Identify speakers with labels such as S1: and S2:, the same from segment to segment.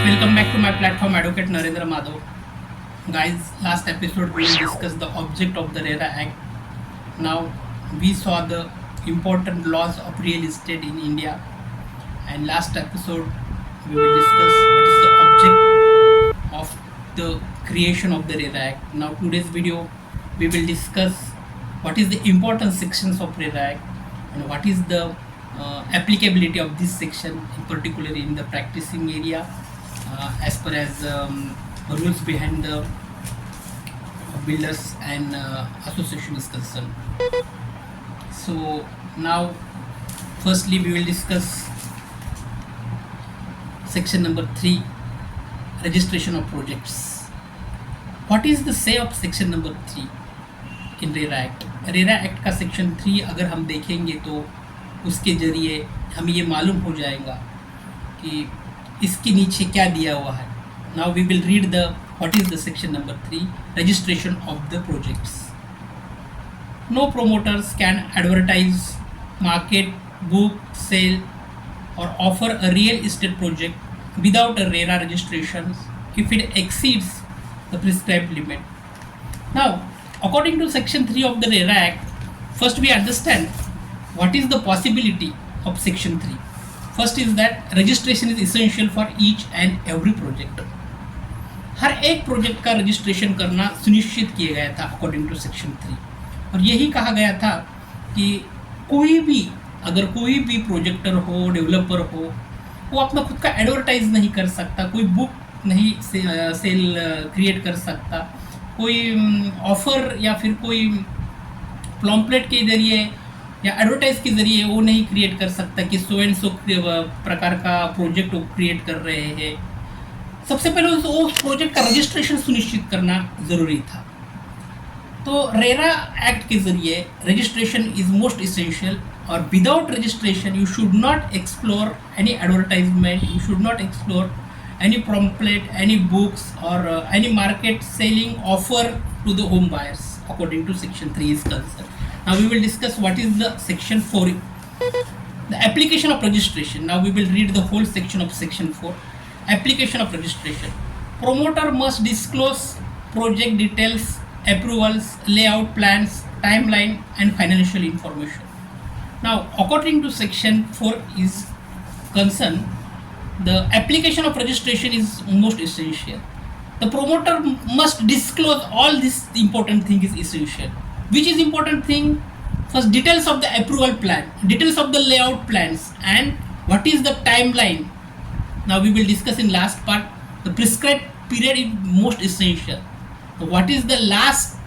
S1: Welcome back to my platform, Advocate Narendra Madhav. Guys, last episode we discussed the object of the RERA Act. Now we saw the important laws of real estate in India, and last episode we will discuss what is the object of the creation of the RERA Act. Now today's video we will discuss what is the important sections of RERA Act and what is the applicability of this section, in particular in the practicing area, as per as rules behind the builders and association is concerned. So now, firstly, we will discuss section number 3, registration of projects. What is the say of section number 3 in RERA Act? RERA Act का section 3 अगर हम देखेंगे तो उसके ज़रिए हमें ये मालूम हो जाएगा कि इसके नीचे क्या दिया हुआ है. Now we will read the what is the section number 3, registration of the projects. No promoters can advertise, market, book, sell or offer a real estate project without a RERA registration if it exceeds the prescribed limit. Now, according to section 3 of the RERA Act, first we understand what is the possibility of section 3. First is that registration is essential for each and every project. हर एक project का registration करना सुनिश्चित किया गया था according to section 3, और यही कहा गया था कि अगर कोई भी प्रोजेक्टर हो, डेवलपर हो, वो अपना खुद का एडवर्टाइज नहीं कर सकता, कोई बुक नहीं सेल क्रिएट कर सकता, कोई ऑफ़र या फिर कोई प्लॉम्पलेट के ज़रिए या एडवर्टाइज के ज़रिए वो नहीं क्रिएट कर सकता कि सो एंड सो प्रकार का प्रोजेक्ट वो क्रिएट कर रहे हैं. सबसे पहले उस प्रोजेक्ट का रजिस्ट्रेशन सुनिश्चित करना ज़रूरी था. तो रेरा एक्ट के ज़रिए रजिस्ट्रेशन इज़ मोस्ट इसेंशियल, और without registration you should not explore any advertisement, you should not explore any pamphlet, any books or any market selling offer to the home buyers according to section 3 is concerned. Now we will discuss what is the section 4, the application of registration. Now we will read the whole section of section 4, application of registration. Promoter must disclose project details, approvals, layout plans, timeline and financial information. Now according to section 4 is concerned, the application of registration is most essential. The promoter must disclose all this important thing is essential. Which is important thing? First, details of the approval plan, details of the layout plans, and what is the timeline. Now we will discuss in last part. The prescribed period is most essential. So what is the last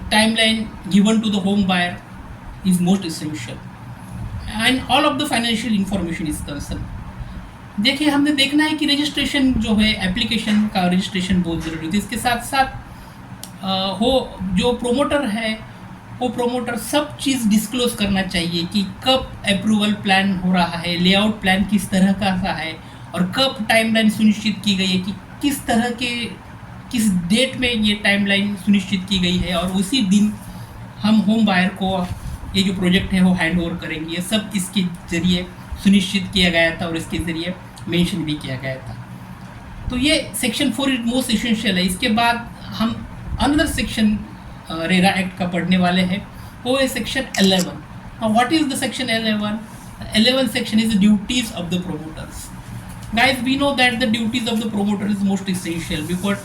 S1: timeline given to the home buyer is most essential, and all of the financial information is concerned. देखिए, हमने देखना है कि registration जो है, application का registration बहुत ज़रूरी है. इसके साथ साथ हो जो प्रोमोटर है, वो प्रोमोटर सब चीज़ डिस्क्लोज करना चाहिए कि कब अप्रूवल प्लान हो रहा है, लेआउट प्लान किस तरह का है, और कब टाइमलाइन सुनिश्चित की गई है कि किस तरह के किस डेट में ये टाइमलाइन सुनिश्चित की गई है, और उसी दिन हम होम बायर को ये जो प्रोजेक्ट है वो हैंड ओवर करेंगे. ये सब इसके ज़रिए सुनिश्चित किया गया था और इसके ज़रिए मेंशन भी किया गया था. तो ये सेक्शन 4 इज मोस्ट इसेंशियल है. इसके बाद हम अनदर सेक्शन रेरा एक्ट का पढ़ने वाले हैं, वो है section 11. What is the section 11? 11 section is the duties of the promoters. Guys, we know that the duties of the promoter is most essential because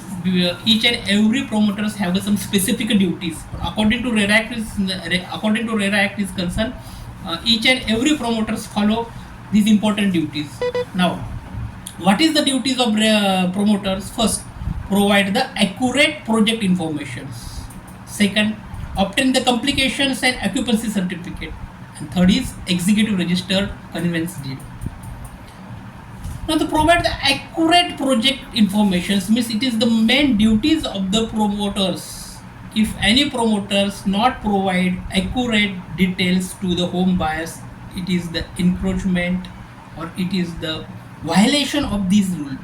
S1: each and every promoters have some specific duties. According to RERA Act is concerned, each and every promoters follow these important duties. Now, what is the duties of promoters? First, provide the accurate project informations. Second, obtain the complications and occupancy certificate. And third is executive registered conveyance deed. Now, to provide the accurate project information means it is the main duties of the promoters. If any promoters not provide accurate details to the home buyers, it is the encroachment or it is the violation of this rule.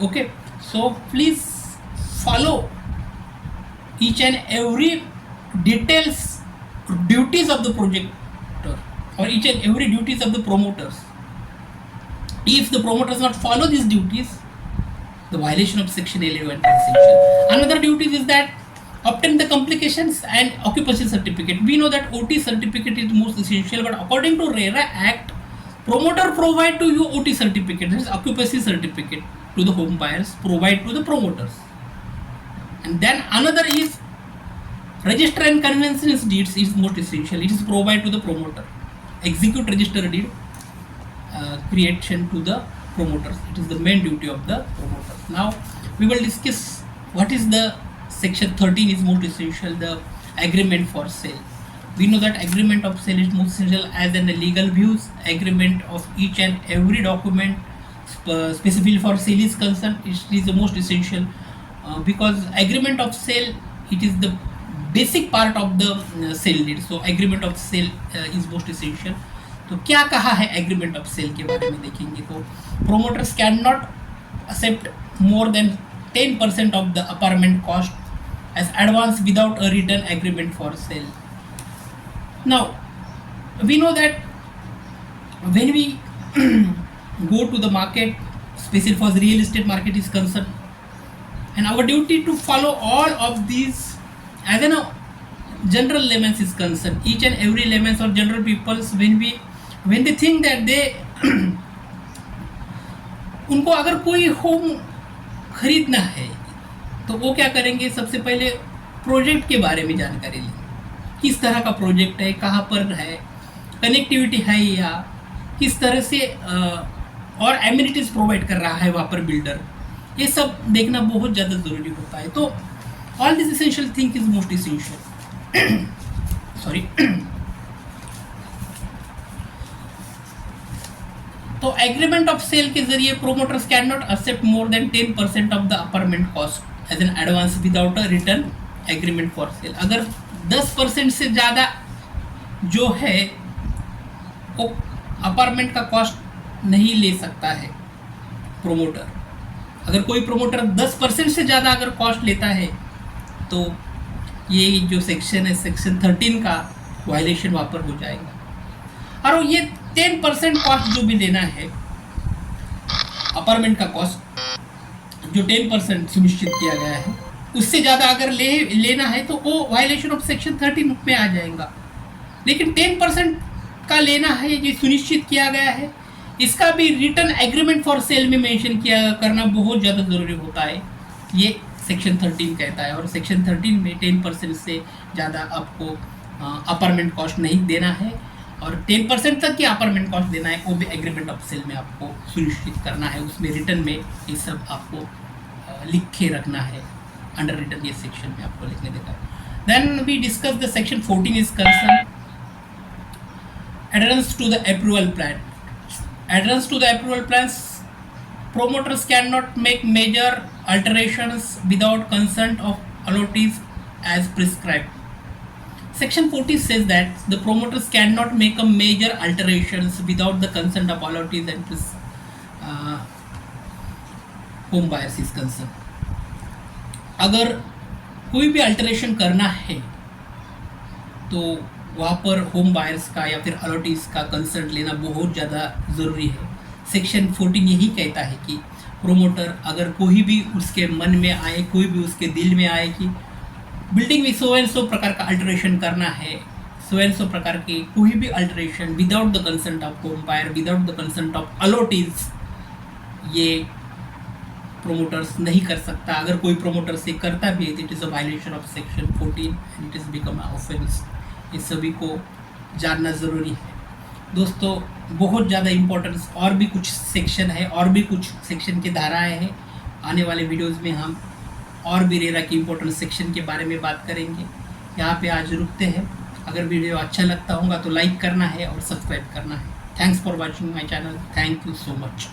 S1: Okay, so please follow each and every details, duties of the projector or each and every duties of the promoters. If the promoters not follow these duties, The violation of section 11 is essential. Another duty is that obtain the complications and occupancy certificate. We know that OT certificate is most essential, but according to RERA Act, promoter provide to you OT certificate, that is occupancy certificate to the home buyers, provide to the promoters. And then another is register and conveyance deeds is most essential. It is provide to the promoter. Execute register deed creation to the promoters. It is the main duty of the promoters. Now we will discuss what is the section 13 is most essential, the agreement for sale. We know that agreement of sale is most essential as in the legal views. Agreement of each and every document specifically for sale is concerned, it is the most essential because agreement of sale, it is the basic part of the sale deed. So agreement of sale is most essential. तो क्या कहा है agreement of sale के बारे में देखेंगे तो promoters can not accept more than 10% of the apartment cost as advance without a written agreement for sale. Now we know that when we go to the market, especially for the real estate market is concerned, and our duty to follow all of these as in a general layman's is concerned. Each and every layman's or general peoples when they think that they उनको अगर कोई home खरीदना है तो वो क्या करेंगे, सबसे पहले प्रोजेक्ट के बारे में जानकारी लें. किस तरह का प्रोजेक्ट है, कहाँ पर है, कनेक्टिविटी है या किस तरह से और एमिनिटीज़ प्रोवाइड कर रहा है वहाँ पर बिल्डर, ये सब देखना बहुत ज़्यादा ज़रूरी होता है. तो all this essential thing is most essential. Sorry. तो एग्रीमेंट ऑफ सेल के जरिए promoters can not accept more than 10% of the apartment cost as an advance without a return agreement for sale. अगर 10% से ज़्यादा जो है वो अपार्टमेंट का कॉस्ट नहीं ले सकता है प्रोमोटर. अगर कोई प्रोमोटर 10% से ज़्यादा अगर कॉस्ट लेता है तो ये जो सेक्शन है सेक्शन 13 का वायलेशन वहाँ पर हो जाएगा. और ये 10% कॉस्ट जो भी लेना है अपार्टमेंट का कॉस्ट जो 10% सुनिश्चित किया गया है उससे ज़्यादा अगर लेना है तो वो वायलेशन ऑफ सेक्शन 13 में आ जाएगा. लेकिन 10% का लेना है ये सुनिश्चित किया गया है, इसका भी रिटर्न एग्रीमेंट फॉर सेल में मेंशन किया करना बहुत ज़्यादा ज़रूरी होता है, ये सेक्शन 13 कहता है. और सेक्शन 13 में 10% से ज़्यादा आपको अपार्टमेंट कॉस्ट नहीं देना है और 10% तक की अपार्टमेंट कॉस्ट देना है वो भी एग्रीमेंट ऑफ सेल में आपको सुनिश्चित करना है. उसमें रिटर्न में ये सब आपको लिख के रखना है. अंडर रिटर्न ये सेक्शन में आपको लिखने देता है. Then we discuss the section 14 is concern adherence to the approval plan. Adherence to the approval plans, promoters cannot make major alterations without consent of allottees as prescribed. Section 40 says that the promoters cannot make a major alterations without the consent of allottees and home buyers is concerned. अगर कोई भी alteration करना है तो वहाँ पर home buyers का या फिर अलॉटीज का कंसर्ट लेना बहुत ज़्यादा ज़रूरी है. सेक्शन 14 यही कहता है कि प्रोमोटर अगर कोई भी उसके मन में आए, कोई भी उसके दिल में आए कि बिल्डिंग में सो एंड सो प्रकार का अल्टरेशन करना है, सो एंड सो प्रकार के कोई भी alteration without the consent of home buyer, without the consent of allottees, ये प्रोमोटर्स नहीं कर सकता. अगर कोई प्रोमोटर से करता भी है it is a violation of section 14 and it is become a offence. ये सभी को जानना ज़रूरी है दोस्तों. बहुत ज़्यादा इम्पोर्टेंस और भी कुछ सेक्शन है, और भी कुछ सेक्शन की धाराएं हैं. आने वाले वीडियोस में हम और भी रेरा की इम्पोर्टेंट सेक्शन के बारे में बात करेंगे. यहाँ पे आज रुकते हैं. अगर वीडियो अच्छा लगता होगा तो लाइक करना है और सब्सक्राइब करना है. Thanks for watching my channel. Thank you so much.